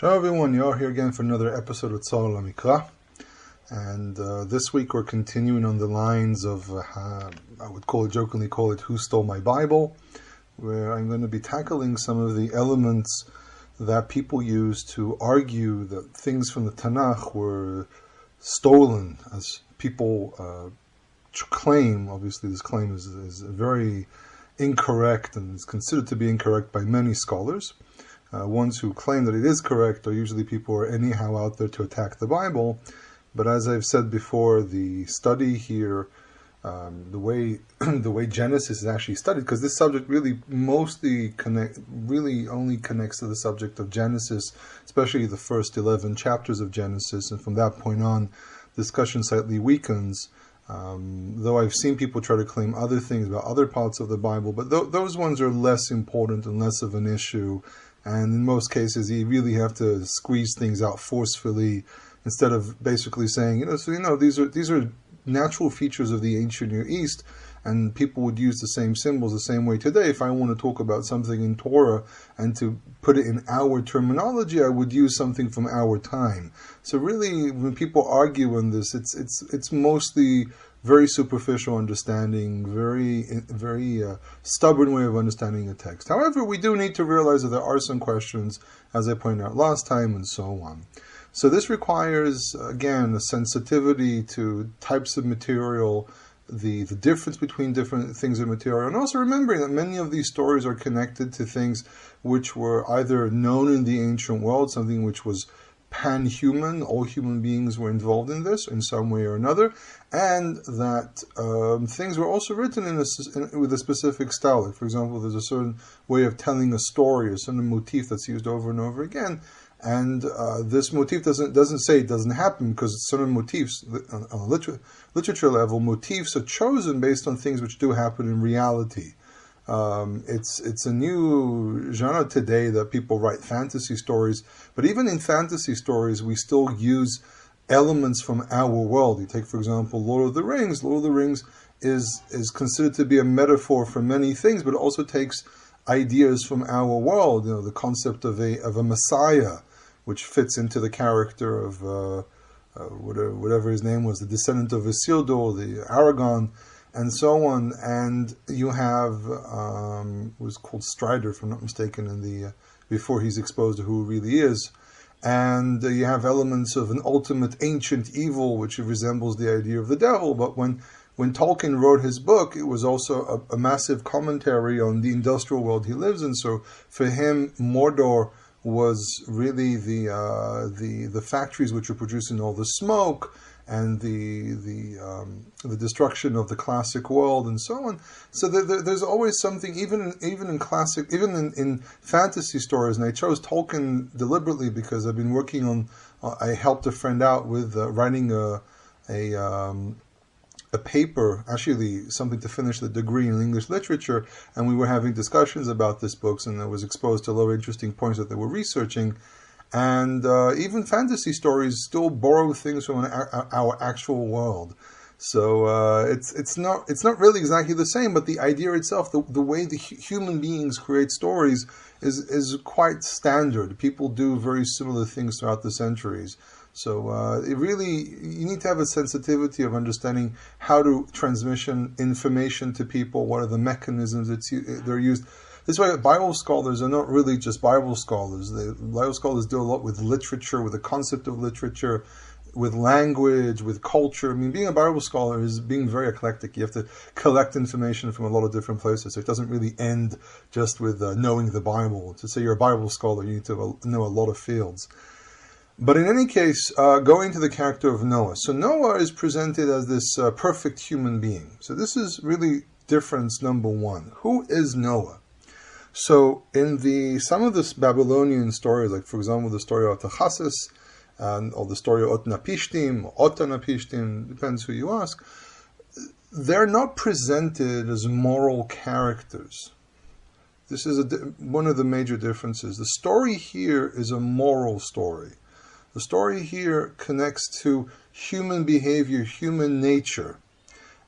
Shalom everyone, you're here again for another episode of Tzar L'Mikra. And this week we're continuing on the lines of, I would jokingly call it Who Stole My Bible? Where I'm going to be tackling some of the elements that people use to argue that things from the Tanakh were stolen, as people claim. Obviously this claim is very incorrect and is considered to be incorrect by many scholars. Ones who claim that it is correct are usually people who are anyhow out there to attack the Bible. But as I've said before, the study here, the way Genesis is actually studied, because this subject really only connects to the subject of Genesis, especially the first 11 chapters of Genesis, and from that point on, discussion slightly weakens. Though I've seen people try to claim other things about other parts of the Bible, but those ones are less important and less of an issue. And in most cases, you really have to squeeze things out forcefully instead of basically saying, these are natural features of the ancient Near East, and people would use the same symbols the same way today. If I want to talk about something in Torah and to put it in our terminology, I would use something from our time. So really, when people argue on this, it's mostly very superficial understanding, very stubborn way of understanding a text. However, we do need to realize that there are some questions, as I pointed out last time, and so on. So this requires, again, a sensitivity to types of material, the difference between different things of material, and also remembering that many of these stories are connected to things which were either known in the ancient world, something which was pan-human, all human beings were involved in this in some way or another, and that things were also written with a specific style. Like, for example, there's a certain way of telling a story, a certain motif that's used over and over again, and this motif doesn't say it doesn't happen, because certain motifs, on a literature level, motifs are chosen based on things which do happen in reality. It's a new genre today that people write fantasy stories, but even in fantasy stories we still use elements from our world. You take, for example, Lord of the Rings. Lord of the Rings is considered to be a metaphor for many things, but it also takes ideas from our world. The concept of a Messiah, which fits into the character of whatever his name was, the descendant of Isildur, the Aragon, and so on. And you have was called Strider, if I'm not mistaken, in the before he's exposed to who he really is. And you have elements of an ultimate ancient evil, which resembles the idea of the devil. But when Tolkien wrote his book, it was also a massive commentary on the industrial world he lives in. So for him, Mordor was really the factories which were producing all the smoke and the destruction of the classic world and so on. So there's always something, even in fantasy stories. And I chose Tolkien deliberately because I've been working on. I helped a friend out with writing a paper, actually something to finish the degree in English literature, and we were having discussions about this books, and I was exposed to a lot of interesting points that they were researching. And even fantasy stories still borrow things from our actual world. So it's not really exactly the same, but the idea itself, the way the human beings create stories is quite standard. People do very similar things throughout the centuries. So you need to have a sensitivity of understanding how to transmission information to people, what are the mechanisms they're used. This way, Bible scholars are not really just Bible scholars. Bible scholars do a lot with literature, with the concept of literature, with language, with culture. I mean, being a Bible scholar is being very eclectic. You have to collect information from a lot of different places. So it doesn't really end just with knowing the Bible. To say you're a Bible scholar, you need to know a lot of fields. But in any case, going to the character of Noah. So Noah is presented as this perfect human being. So this is really difference number one. Who is Noah? So in some of the Babylonian stories, like for example the story of Tachasis, or the story of Otnapishtim, or Otanapishtim, depends who you ask, they're not presented as moral characters. This is one of the major differences. The story here is a moral story. The story here connects to human behavior, human nature,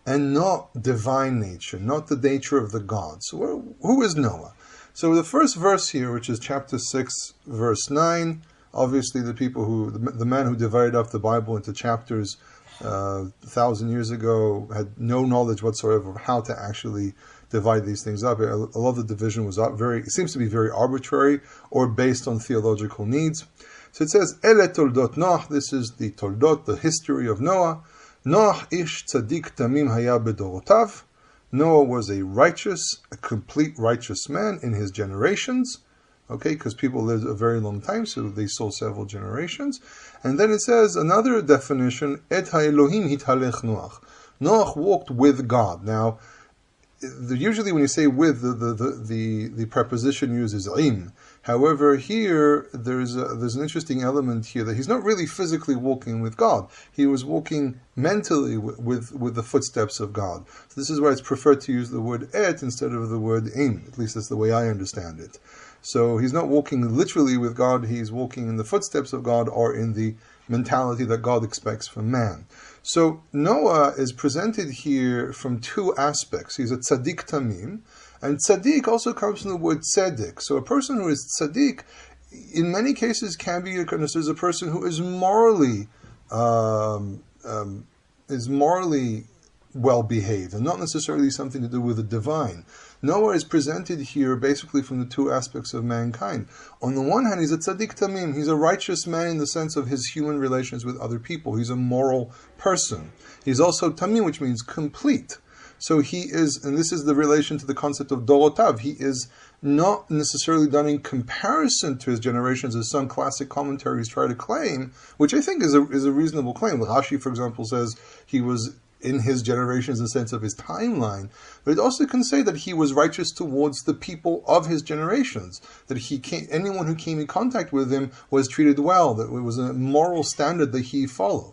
and not divine nature, not the nature of the gods. So who is Noah? So the first verse here, which is chapter 6, verse 9, Obviously, the man who divided up the Bible into chapters 1,000 years ago had no knowledge whatsoever of how to actually divide these things up. A lot of the division was it seems to be very arbitrary or based on theological needs. So it says, Ele toldot Noach, this is the toldot, the history of Noah. Noach ish tzadik tamim haya bedorotav. Noah was a complete righteous man in his generations. Okay, because people lived a very long time, so they saw several generations. And then it says another definition, Et ha'Elohim hithalech Noach. Noach walked with God. Now, usually when you say with, the preposition uses im. However, here there's an interesting element here that he's not really physically walking with God. He was walking mentally with the footsteps of God. So this is why it's preferred to use the word et instead of the word im. At least that's the way I understand it. So he's not walking literally with God, he's walking in the footsteps of God or in the mentality that God expects from man. So Noah is presented here from two aspects. He's a tzaddik tamim, and tzaddik also comes from the word tzedek. So a person who is tzaddik, in many cases, can be understood as a person who is morally well behaved, and not necessarily something to do with the divine. Noah is presented here basically from the two aspects of mankind. On the one hand, he's a tzaddik tamim. He's a righteous man in the sense of his human relations with other people. He's a moral person. He's also tamim, which means complete. So he is, and this is the relation to the concept of dorotav. He is not necessarily done in comparison to his generations, as some classic commentaries try to claim, which I think is a reasonable claim. Rashi, for example, says he was in his generations in the sense of his timeline, but it also can say that he was righteous towards the people of his generations, that anyone who came in contact with him was treated well, that it was a moral standard that he followed.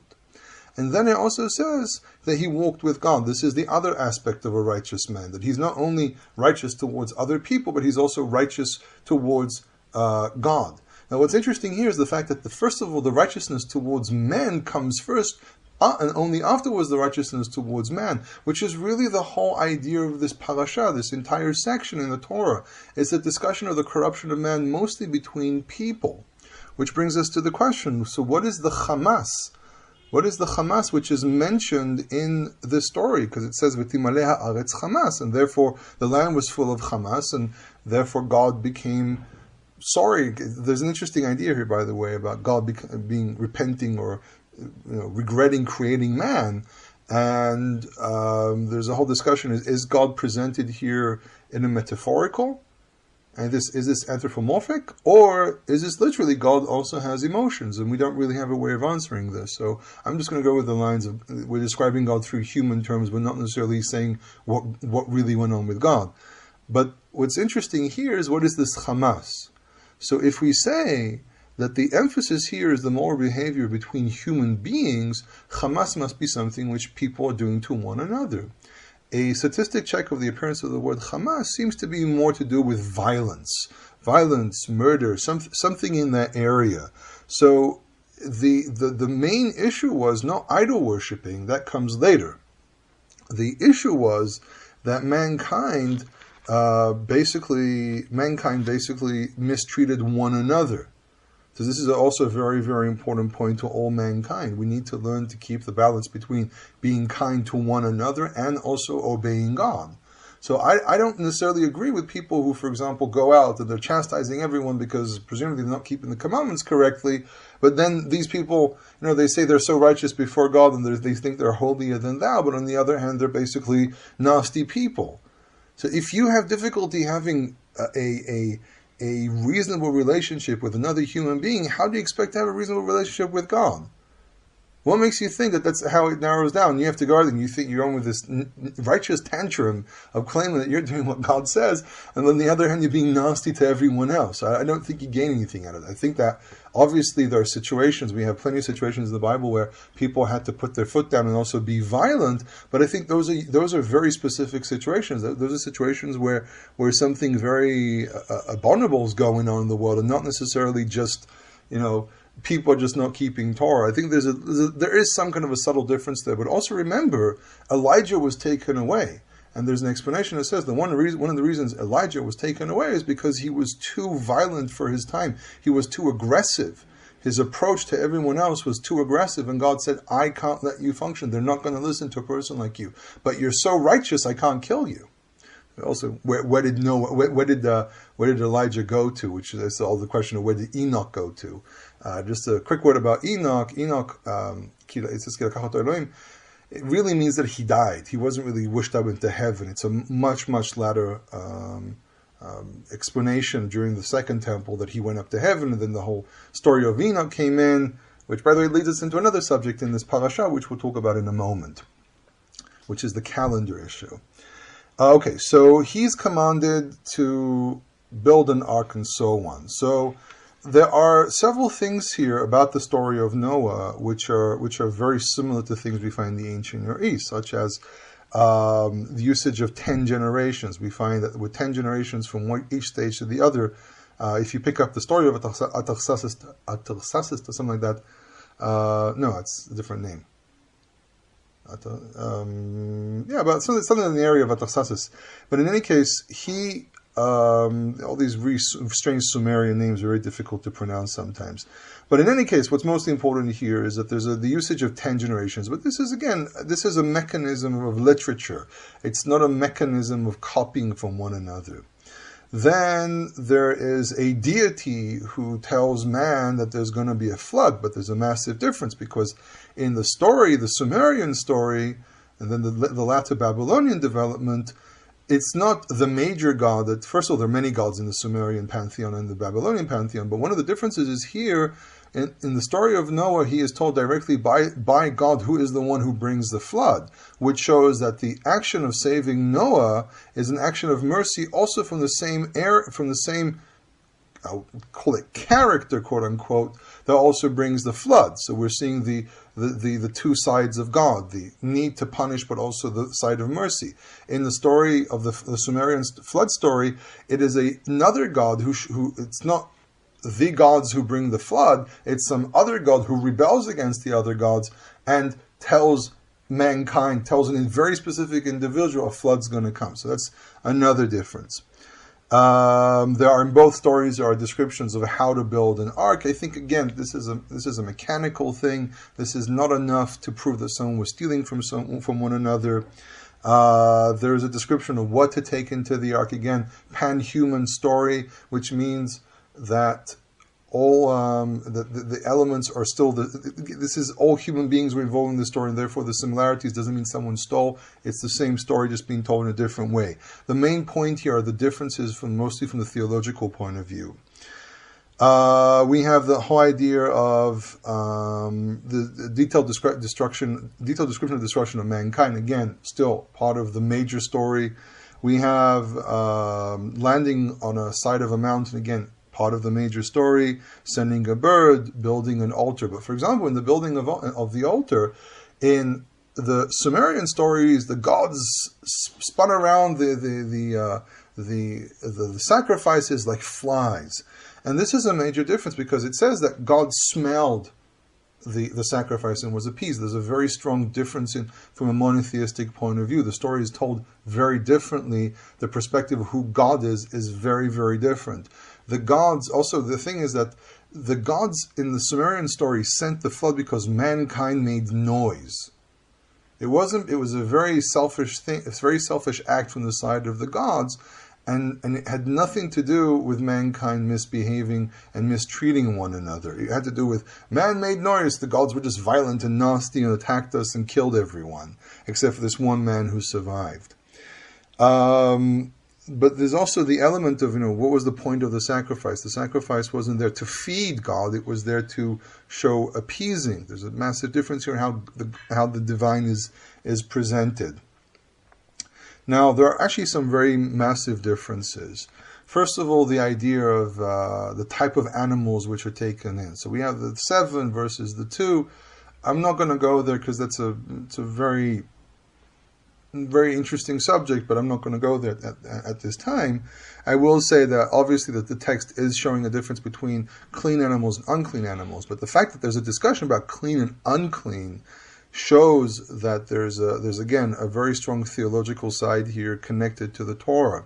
And then it also says that he walked with God. This is the other aspect of a righteous man, that he's not only righteous towards other people, but he's also righteous towards God. Now what's interesting here is the fact that first of all, the righteousness towards men comes first, and only afterwards the righteousness towards man, which is really the whole idea of this parasha, this entire section in the Torah. It's a discussion of the corruption of man mostly between people, which brings us to the question, so what is the Hamas? What is the Hamas which is mentioned in this story? Because it says, V'timaleh ha'aretz Hamas, and therefore the land was full of Hamas, and therefore God became sorry. There's an interesting idea here, by the way, about God being repenting or regretting creating man, and there's a whole discussion: is God presented here in a metaphorical, and is this anthropomorphic, or is this literally God also has emotions, and we don't really have a way of answering this? So I'm just going to go with the lines of we're describing God through human terms, but not necessarily saying what really went on with God. But what's interesting here is what is this Hamas? So if we say that the emphasis here is the moral behavior between human beings, Hamas must be something which people are doing to one another. A statistic check of the appearance of the word Hamas seems to be more to do with violence, murder, something in that area. So the main issue was not idol worshipping, that comes later. The issue was that mankind basically mistreated one another. So this is also a very, very important point to all mankind. We need to learn to keep the balance between being kind to one another and also obeying God. So I don't necessarily agree with people who, for example, go out and they're chastising everyone because presumably they're not keeping the commandments correctly. But then these people, they say they're so righteous before God and they think they're holier than thou. But on the other hand, they're basically nasty people. So if you have difficulty having a reasonable relationship with another human being, how do you expect to have a reasonable relationship with God? What makes you think that that's how it narrows down? You have to guard and you think you're on with this righteous tantrum of claiming that you're doing what God says, and on the other hand, you're being nasty to everyone else. I don't think you gain anything out of it. I think that obviously there are situations, we have plenty of situations in the Bible where people had to put their foot down and also be violent, but I think those are very specific situations. Those are situations where something very abominable is going on in the world, and not necessarily just, people are just not keeping Torah. I think there is some kind of a subtle difference there. But also remember, Elijah was taken away. And there's an explanation that says that one of the reasons Elijah was taken away is because he was too violent for his time. He was too aggressive. his approach to everyone else was too aggressive, and God said, I can't let you function. They're not going to listen to a person like you. But you're so righteous, I can't kill you. Also, where did Elijah go to? Which is all the question of where did Enoch go to? Just a quick word about Enoch. Enoch, it really means that he died. He wasn't really wished up into heaven. It's a much, much later explanation during the second temple that he went up to heaven, and then the whole story of Enoch came in, which, by the way, leads us into another subject in this parasha, which we'll talk about in a moment, which is the calendar issue. Okay, so he's commanded to build an ark and so on. So there are several things here about the story of Noah which are very similar to things we find in the ancient Near East, such as the usage of 10 generations. We find that with 10 generations from each stage to the other, if you pick up the story of Artaxerxes or something like that, no, it's a different name. But something in the area of Artaxerxes. But in any case, he all these really strange Sumerian names are very difficult to pronounce sometimes. But in any case, what's most important here is that there's the usage of 10 generations. But this is a mechanism of literature. It's not a mechanism of copying from one another. Then there is a deity who tells man that there's going to be a flood, but there's a massive difference, because in the story, the Sumerian story, and then the latter Babylonian development, it's not the major god that, first of all, there are many gods in the Sumerian pantheon and the Babylonian pantheon, but one of the differences is here, in the story of Noah, he is told directly by God who is the one who brings the flood, which shows that the action of saving Noah is an action of mercy, also from the same I'll call it character, quote unquote, that also brings the flood. So we're seeing the two sides of God, the need to punish, but also the side of mercy. In the story of the Sumerian flood story, it is another God who it's not the gods who bring the flood, it's some other god who rebels against the other gods and tells mankind, tells a very specific individual a flood's going to come. So that's another difference. There are, in both stories, there are descriptions of how to build an ark. I think, again, this is a mechanical thing. This is not enough to prove that someone was stealing from one another. There is a description of what to take into the ark. Again, pan-human story, which means that all the elements are still this is all human beings were involved in the story, and therefore the similarities doesn't mean someone stole. It's the same story just being told in a different way. The main point here are the differences mostly from the theological point of view. We have the whole idea of the detailed description of destruction of mankind. Again, still part of the major story. We have landing on a side of a mountain. Again, part of the major story, sending a bird, building an altar. But for example, in the building of the altar, in the Sumerian stories, the gods spun around the sacrifices like flies. And this is a major difference, because it says that God smelled the sacrifice and was appeased. There's a very strong difference from a monotheistic point of view. The story is told very differently. The perspective of who God is very, very different. The gods, also the thing is that the gods in the Sumerian story sent the flood because mankind made noise. It was a very selfish thing, a very selfish act from the side of the gods, and it had nothing to do with mankind misbehaving and mistreating one another. It had to do with man made noise. The gods were just violent and nasty and attacked us and killed everyone, except for this one man who survived. But there's also the element of, what was the point of the sacrifice? The sacrifice wasn't there to feed God, it was there to show appeasing. There's a massive difference here in how the divine is presented. Now, there are actually some very massive differences. First of all, the idea of the type of animals which are taken in. So we have the 7 versus the 2. I'm not going to go there because it's a very very interesting subject, but I'm not going to go there at this time. I will say that obviously that the text is showing a difference between clean animals and unclean animals, but the fact that there's a discussion about clean and unclean shows that there's again a very strong theological side here connected to the Torah.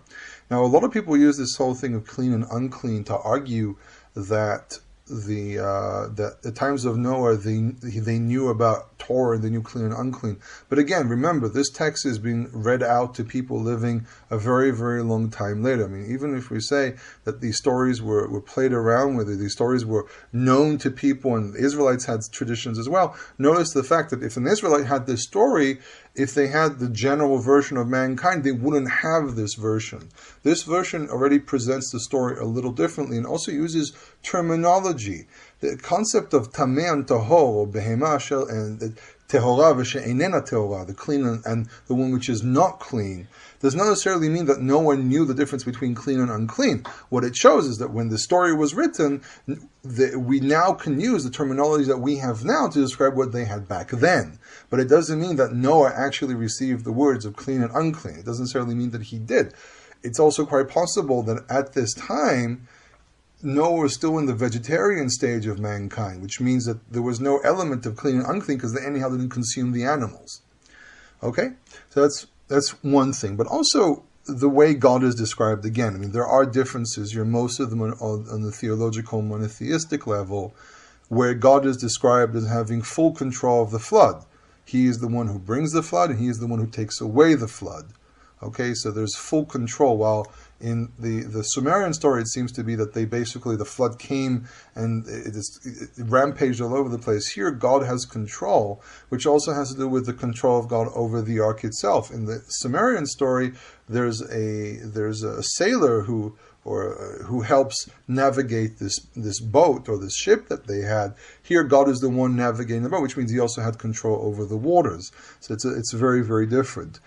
Now, a lot of people use this whole thing of clean and unclean to argue that the times of Noah, they knew about Torah and they knew clean and unclean. But again, remember, this text is being read out to people living a very, very long time later. I mean, even if we say that these stories were played around with, these stories were known to people, and the Israelites had traditions as well. Notice the fact that if an Israelite had this story, if they had the general version of mankind, they wouldn't have this version. This version already presents the story a little differently and also uses terminology. The concept of tameh and tahor, or behema and tehora v'she'enena tehora, the clean and the one which is not clean, does not necessarily mean that no one knew the difference between clean and unclean. What it shows is that when the story was written, we now can use the terminology that we have now to describe what they had back then. But it doesn't mean that Noah actually received the words of clean and unclean. It doesn't necessarily mean that he did. It's also quite possible that at this time, Noah was still in the vegetarian stage of mankind, which means that there was no element of clean and unclean because they anyhow didn't consume the animals. Okay? So that's one thing. But also the way God is described again. I mean, there are differences here, most of them on the theological monotheistic level, where God is described as having full control of the flood. He is the one who brings the flood, and he is the one who takes away the flood. Okay, so there's full control, while in the Sumerian story, it seems to be that the flood came and it rampaged all over the place. Here, God has control, which also has to do with the control of God over the ark itself. In the Sumerian story, there's a sailor who helps navigate this boat or this ship that they had. Here, God is the one navigating the boat, which means he also had control over the waters. So it's very, very different.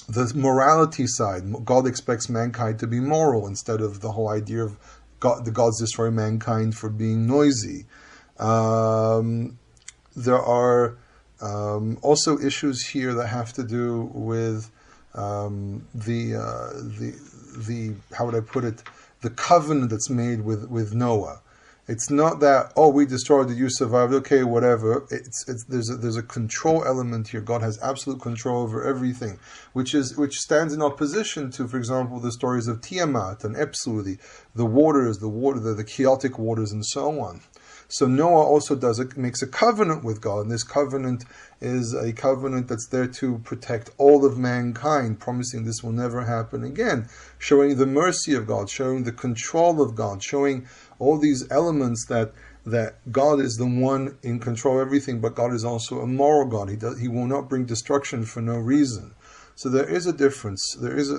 The morality side, God expects mankind to be moral instead of the whole idea of the gods destroy mankind for being noisy. There are also issues here that have to do with the how would I put it, the covenant that's made with Noah. It's not that, we destroyed it, you survived, okay, whatever. There's a control element here. God has absolute control over everything, which stands in opposition to, for example, the stories of Tiamat and Epsu, the chaotic waters, and so on. So Noah also makes a covenant with God, and this covenant is a covenant that's there to protect all of mankind, promising this will never happen again, showing the mercy of God, showing the control of God, showing all these elements that God is the one in control of everything, but God is also a moral God. He will not bring destruction for no reason. So there is a difference. There is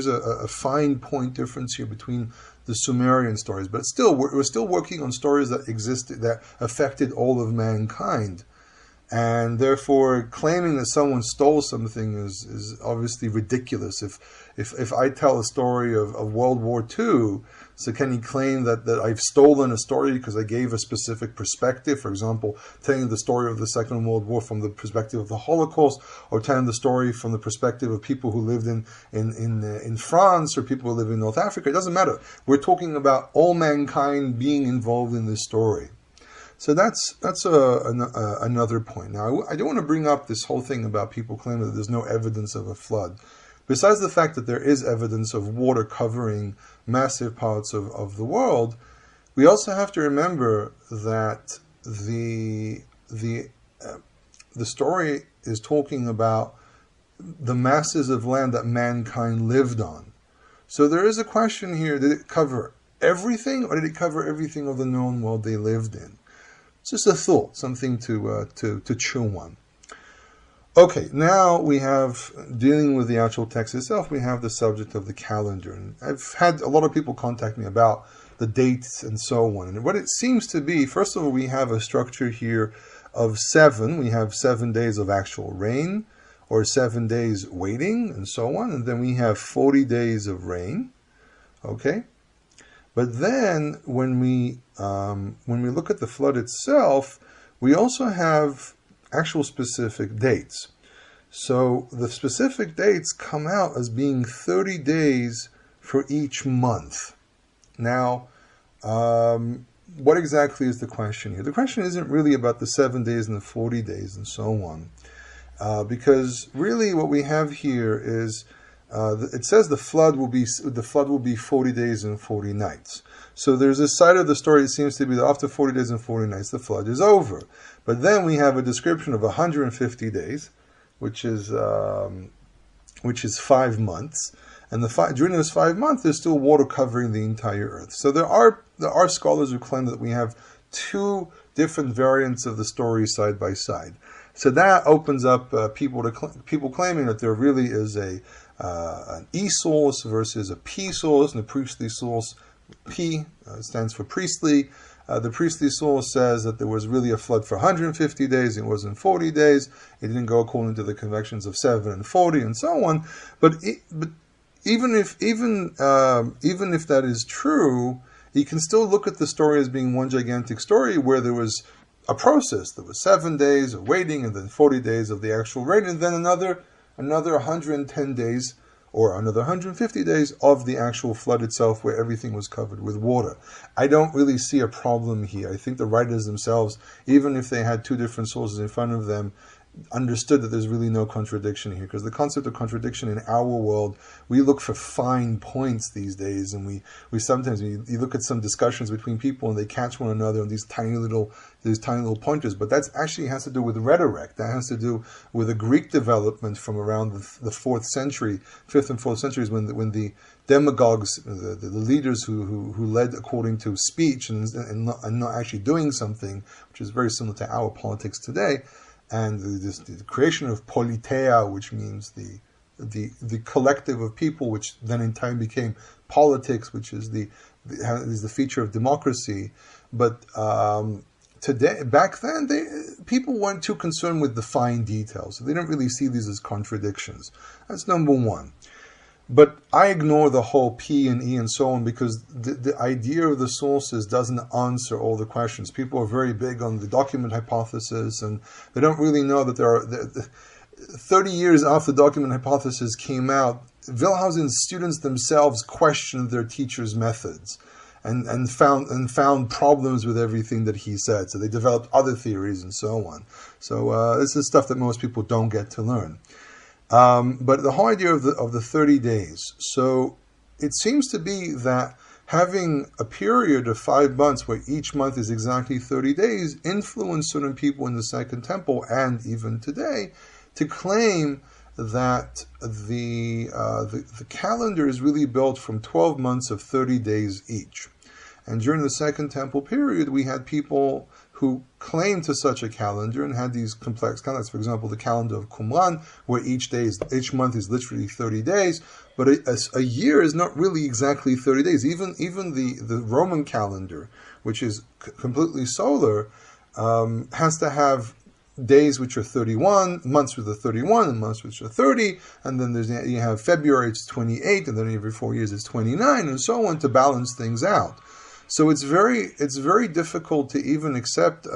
a fine point difference here between the Sumerian stories, but still we're still working on stories that existed, that affected all of mankind, and therefore claiming that someone stole something is obviously ridiculous. If I tell a story of World War II, so can he claim that I've stolen a story because I gave a specific perspective? For example, telling the story of the Second World War from the perspective of the Holocaust, or telling the story from the perspective of people who lived in France, or people who live in North Africa. It doesn't matter. We're talking about all mankind being involved in this story. So that's another point. Now, I don't want to bring up this whole thing about people claiming that there's no evidence of a flood. Besides the fact that there is evidence of water covering massive parts of the world, we also have to remember that the story is talking about the masses of land that mankind lived on. So there is a question here: did it cover everything, or did it cover everything of the known world they lived in? It's just a thought, something to chew on. Okay, now we have, dealing with the actual text itself, we have the subject of the calendar. And I've had a lot of people contact me about the dates and so on. And what it seems to be, first of all, we have a structure here of 7. We have 7 days of actual rain, or 7 days waiting, and so on. And then we have 40 days of rain. Okay? But then when we look at the flood itself, we also have actual specific dates. So the specific dates come out as being 30 days for each month. Now, what exactly is the question here? The question isn't really about the 7 days and the 40 days and so on. Because really what we have here is It says the flood will be 40 days and 40 nights. So there's this side of the story. It seems to be that after 40 days and 40 nights, the flood is over. But then we have a description of 150 days, which is 5 months, and during those 5 months, there's still water covering the entire earth. So there are scholars who claim that we have two different variants of the story side by side. So that opens up people claiming that there really is an E source versus a P source, and the priestly source, P stands for priestly. The priestly source says that there was really a flood for 150 days. It wasn't 40 days. It didn't go according to the conventions of 7 and 40 and so on. But even if that is true, you can still look at the story as being one gigantic story where there was a process. There was 7 days of waiting, and then 40 days of the actual rain, and then another 110 days or another 150 days of the actual flood itself, where everything was covered with water. I don't really see a problem here. I think the writers themselves, even if they had two different sources in front of them, understood that there's really no contradiction here, because the concept of contradiction in our world, we look for fine points these days, and we sometimes you look at some discussions between people and they catch one another on these tiny little pointers, but that actually has to do with rhetoric. That has to do with a Greek development from around the 5th and 4th centuries, when the demagogues, the leaders who led according to speech and not actually doing something, which is very similar to our politics today. And the creation of politeia, which means the collective of people, which then in time became politics, which is the feature of democracy. But back then, people weren't too concerned with the fine details, so they didn't really see these as contradictions. That's number one. But I ignore the whole P and E and so on, because the idea of the sources doesn't answer all the questions. People are very big on the document hypothesis, and they don't really know that there are 30 years after the document hypothesis came out, Wellhausen's students themselves questioned their teacher's methods and found problems with everything that he said. So they developed other theories and so on. So this is stuff that most people don't get to learn. But the whole idea of the 30 days, so it seems to be that having a period of 5 months where each month is exactly 30 days influenced certain people in the Second Temple and even today to claim that the calendar is really built from 12 months of 30 days each. And during the Second Temple period, we had people who claimed to such a calendar and had these complex calendars. For example, the calendar of Qumran, where each month is literally 30 days, but a year is not really exactly 30 days. Even the Roman calendar, which is completely solar, has to have days which are 31, months which are 31, and months which are 30, and then you have February, it's 28, and then every 4 years it's 29, and so on, to balance things out. So it's very difficult to even accept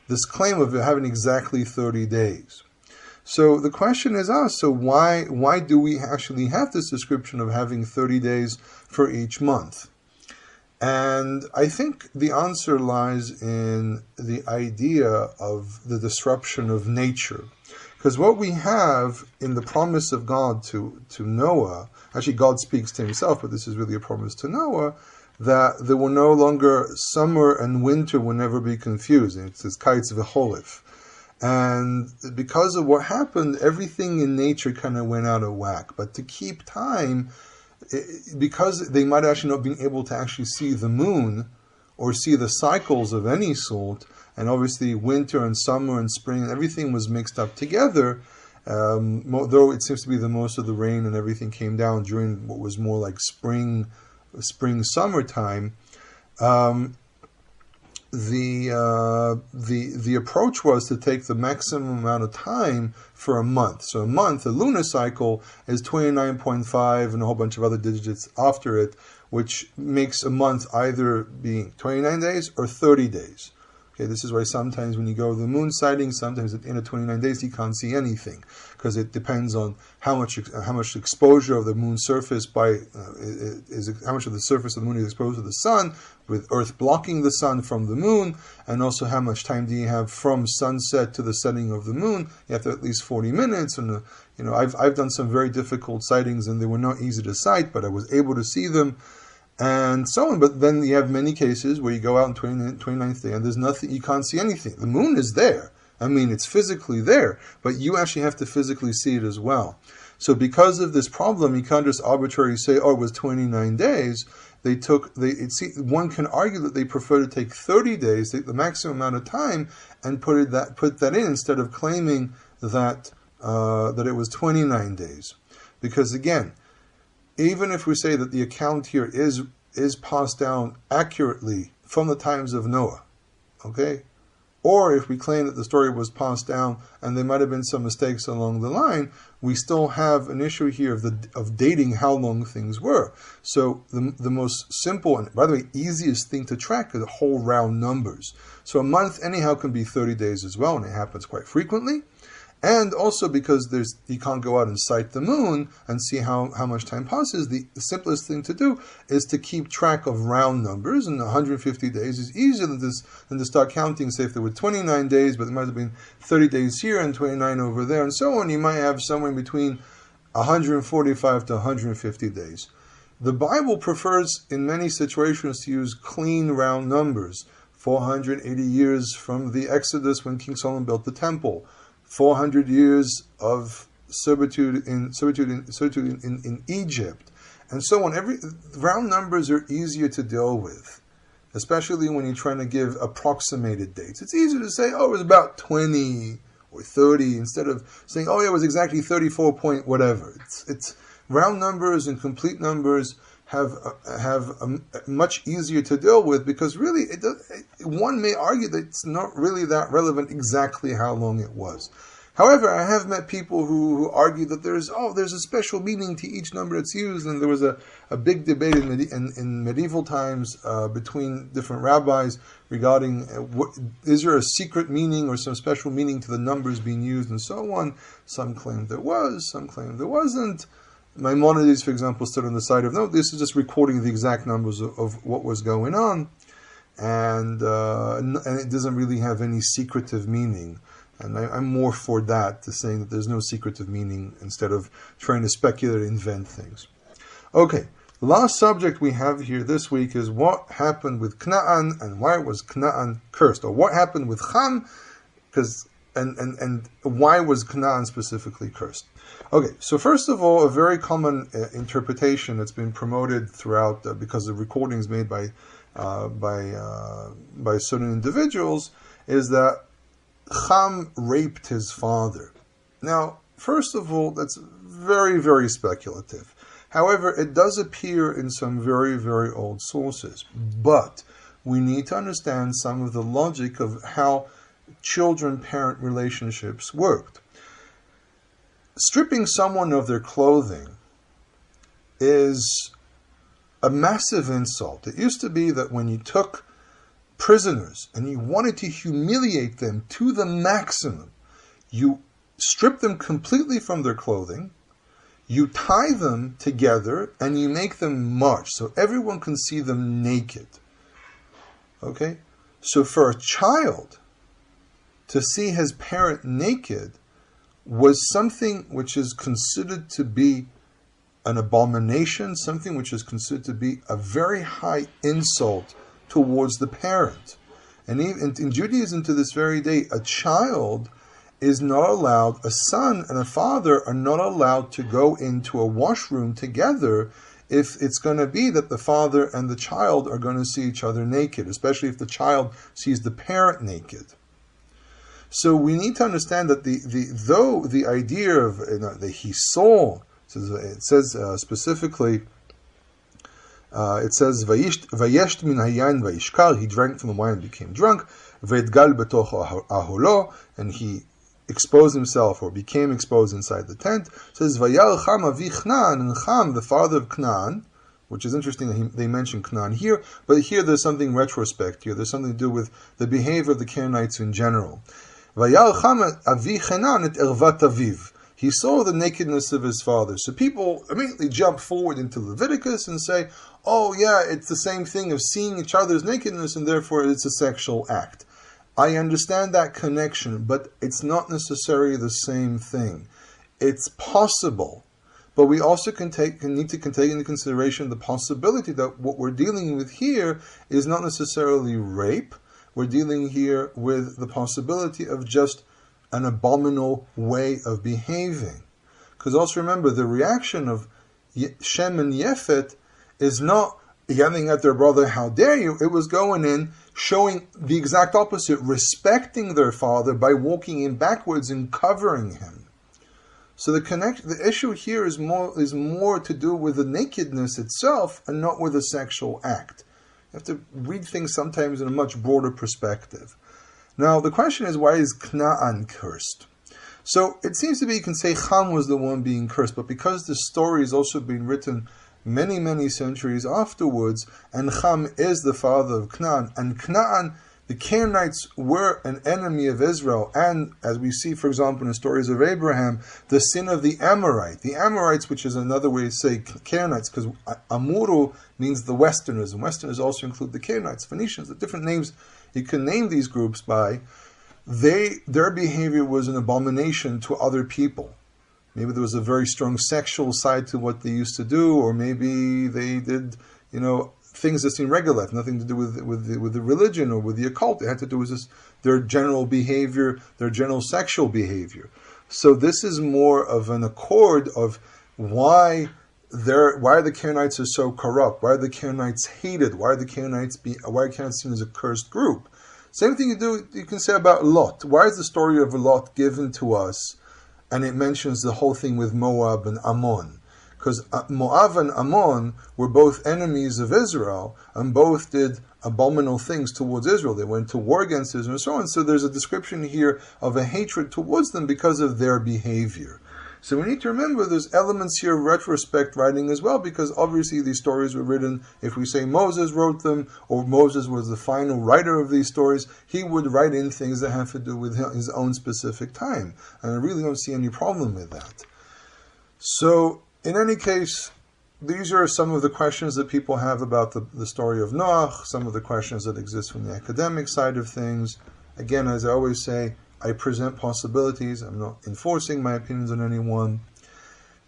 this claim of having exactly 30 days. So the question is asked, so why do we actually have this description of having 30 days for each month? And I think the answer lies in the idea of the disruption of nature. Because what we have in the promise of God to Noah, actually God speaks to himself, but this is really a promise to Noah, that there will no longer, summer and winter will never be confused. It says kites v'cholif. And because of what happened, everything in nature kind of went out of whack. But to keep time, because they might actually not be able to actually see the moon or see the cycles of any sort, and obviously winter and summer and spring, everything was mixed up together, though it seems to be that most of the rain and everything came down during what was more like spring, summertime. The approach was to take the maximum amount of time for a month. So a month, a lunar cycle, is 29.5 and a whole bunch of other digits after it, which makes a month either being 29 days or 30 days. Okay, this is why sometimes when you go to the moon sighting, sometimes at the end of 29 days you can't see anything, because it depends on how much exposure of the moon's surface how much of the surface of the moon is exposed to the sun, with Earth blocking the sun from the moon, and also how much time do you have from sunset to the setting of the moon. You have to at least 40 minutes, and I've done some very difficult sightings, and they were not easy to sight, but I was able to see them, and so on. But then you have many cases where you go out on 29th day and there's nothing, you can't see anything. The moon is there. I mean, it's physically there, but you actually have to physically see it as well. So because of this problem, you can't just arbitrarily say, oh, it was 29 days. One can argue that they prefer to take 30 days, take the maximum amount of time, and put that in instead of claiming that it was 29 days. Because again, even if we say that the account here is passed down accurately from the times of Noah, okay? Or if we claim that the story was passed down and there might have been some mistakes along the line, we still have an issue here of dating how long things were. So the most simple and, by the way, easiest thing to track are the whole round numbers. So a month anyhow can be 30 days as well, and it happens quite frequently. And also because you can't go out and sight the moon and see how much time passes, the simplest thing to do is to keep track of round numbers, and 150 days is easier than to start counting. Say if there were 29 days, but there might have been 30 days here and 29 over there and so on, you might have somewhere between 145 to 150 days. The Bible prefers in many situations to use clean round numbers. 480 years from the Exodus when King Solomon built the temple. 400 years of servitude in Egypt, and so on. Round numbers are easier to deal with, especially when you're trying to give approximated dates. It's easier to say, oh, it was about 20 or 30, instead of saying, oh, yeah, it was exactly 34 point whatever. It's round numbers and complete numbers have much easier to deal with, because really one may argue that it's not really that relevant exactly how long it was. However, I have met people who argue that there's a special meaning to each number that's used, and there was a big debate in medieval times between different rabbis regarding is there a secret meaning or some special meaning to the numbers being used and so on. Some claimed there was, some claimed there wasn't. Maimonides, for example, stood on the side of, no, this is just recording the exact numbers of what was going on, and it doesn't really have any secretive meaning. And I'm more for that, to saying that there's no secretive meaning instead of trying to speculate and invent things. Okay, the last subject we have here this week is what happened with Canaan and why was Canaan cursed, or what happened with Ham, and why was Canaan specifically cursed. Okay, so first of all, a very common interpretation that's been promoted throughout because of recordings made by certain individuals is that Ham raped his father. Now, first of all, that's very, very speculative. However, it does appear in some very, very old sources. But we need to understand some of the logic of how children-parent relationships worked. Stripping someone of their clothing is a massive insult. It used to be that when you took prisoners and you wanted to humiliate them to the maximum, you strip them completely from their clothing, you tie them together, and you make them march so everyone can see them naked. Okay? So for a child to see his parent naked was something which is considered to be an abomination, something which is considered to be a very high insult towards the parent. And even in Judaism to this very day, a child is not allowed, a son and a father are not allowed to go into a washroom together if it's going to be that the father and the child are going to see each other naked, especially if the child sees the parent naked. So we need to understand that though the idea of that he saw, it says specifically, it says vayesht min hayayin vayishkar, he drank from the wine and became drunk, ve'etgal betoch aholo, and he exposed himself or became exposed inside the tent. It says vayal Cham avi Canaan, and Cham, the father of Canaan, which is interesting that they mention Canaan here, but here there's something retrospect here. There's something to do with the behavior of the Canaanites in general. He saw the nakedness of his father. So people immediately jump forward into Leviticus and say, oh yeah, it's the same thing of seeing each other's nakedness and therefore it's a sexual act. I understand that connection, but it's not necessarily the same thing. It's possible, but we also need to take into consideration the possibility that what we're dealing with here is not necessarily rape. We're dealing here with the possibility of just an abominable way of behaving. Because also remember, the reaction of Shem and Yefet is not yelling at their brother, how dare you? It was going in, showing the exact opposite, respecting their father by walking in backwards and covering him. So the issue here is more to do with the nakedness itself and not with a sexual act. You have to read things sometimes in a much broader perspective. Now, the question is, why is Canaan cursed? So, it seems to be, you can say Ham was the one being cursed, but because the story is also being written many, many centuries afterwards, and Ham is the father of Canaan, and Canaan, the Canaanites were an enemy of Israel, and as we see, for example, in the stories of Abraham, the sin of the Amorite. The Amorites, which is another way to say Canaanites, because Amuru means the Westerners, and Westerners also include the Canaanites, Phoenicians, the different names you can name these groups by. Their behavior was an abomination to other people. Maybe there was a very strong sexual side to what they used to do, or maybe they did, things that seem regular, nothing to do with the religion or with the occult. It had to do with just their general behavior, their general sexual behavior. So this is more of an accord of why the Canaanites are so corrupt, why are the Canaanites hated, why are Canaanites seen as a cursed group. Same thing you can say about Lot. Why is the story of Lot given to us, and it mentions the whole thing with Moab and Ammon? Because Moab and Ammon were both enemies of Israel, and both did abominable things towards Israel. They went to war against Israel and so on. So there's a description here of a hatred towards them because of their behavior. So we need to remember there's elements here of retrospect writing as well, because obviously these stories were written, if we say Moses wrote them, or Moses was the final writer of these stories, he would write in things that have to do with his own specific time. And I really don't see any problem with that. So, in any case, these are some of the questions that people have about the story of Noach, some of the questions that exist from the academic side of things. Again, as I always say, I present possibilities. I'm not enforcing my opinions on anyone.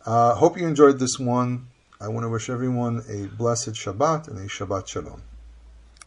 Hope you enjoyed this one. I want to wish everyone a blessed Shabbat and a Shabbat Shalom.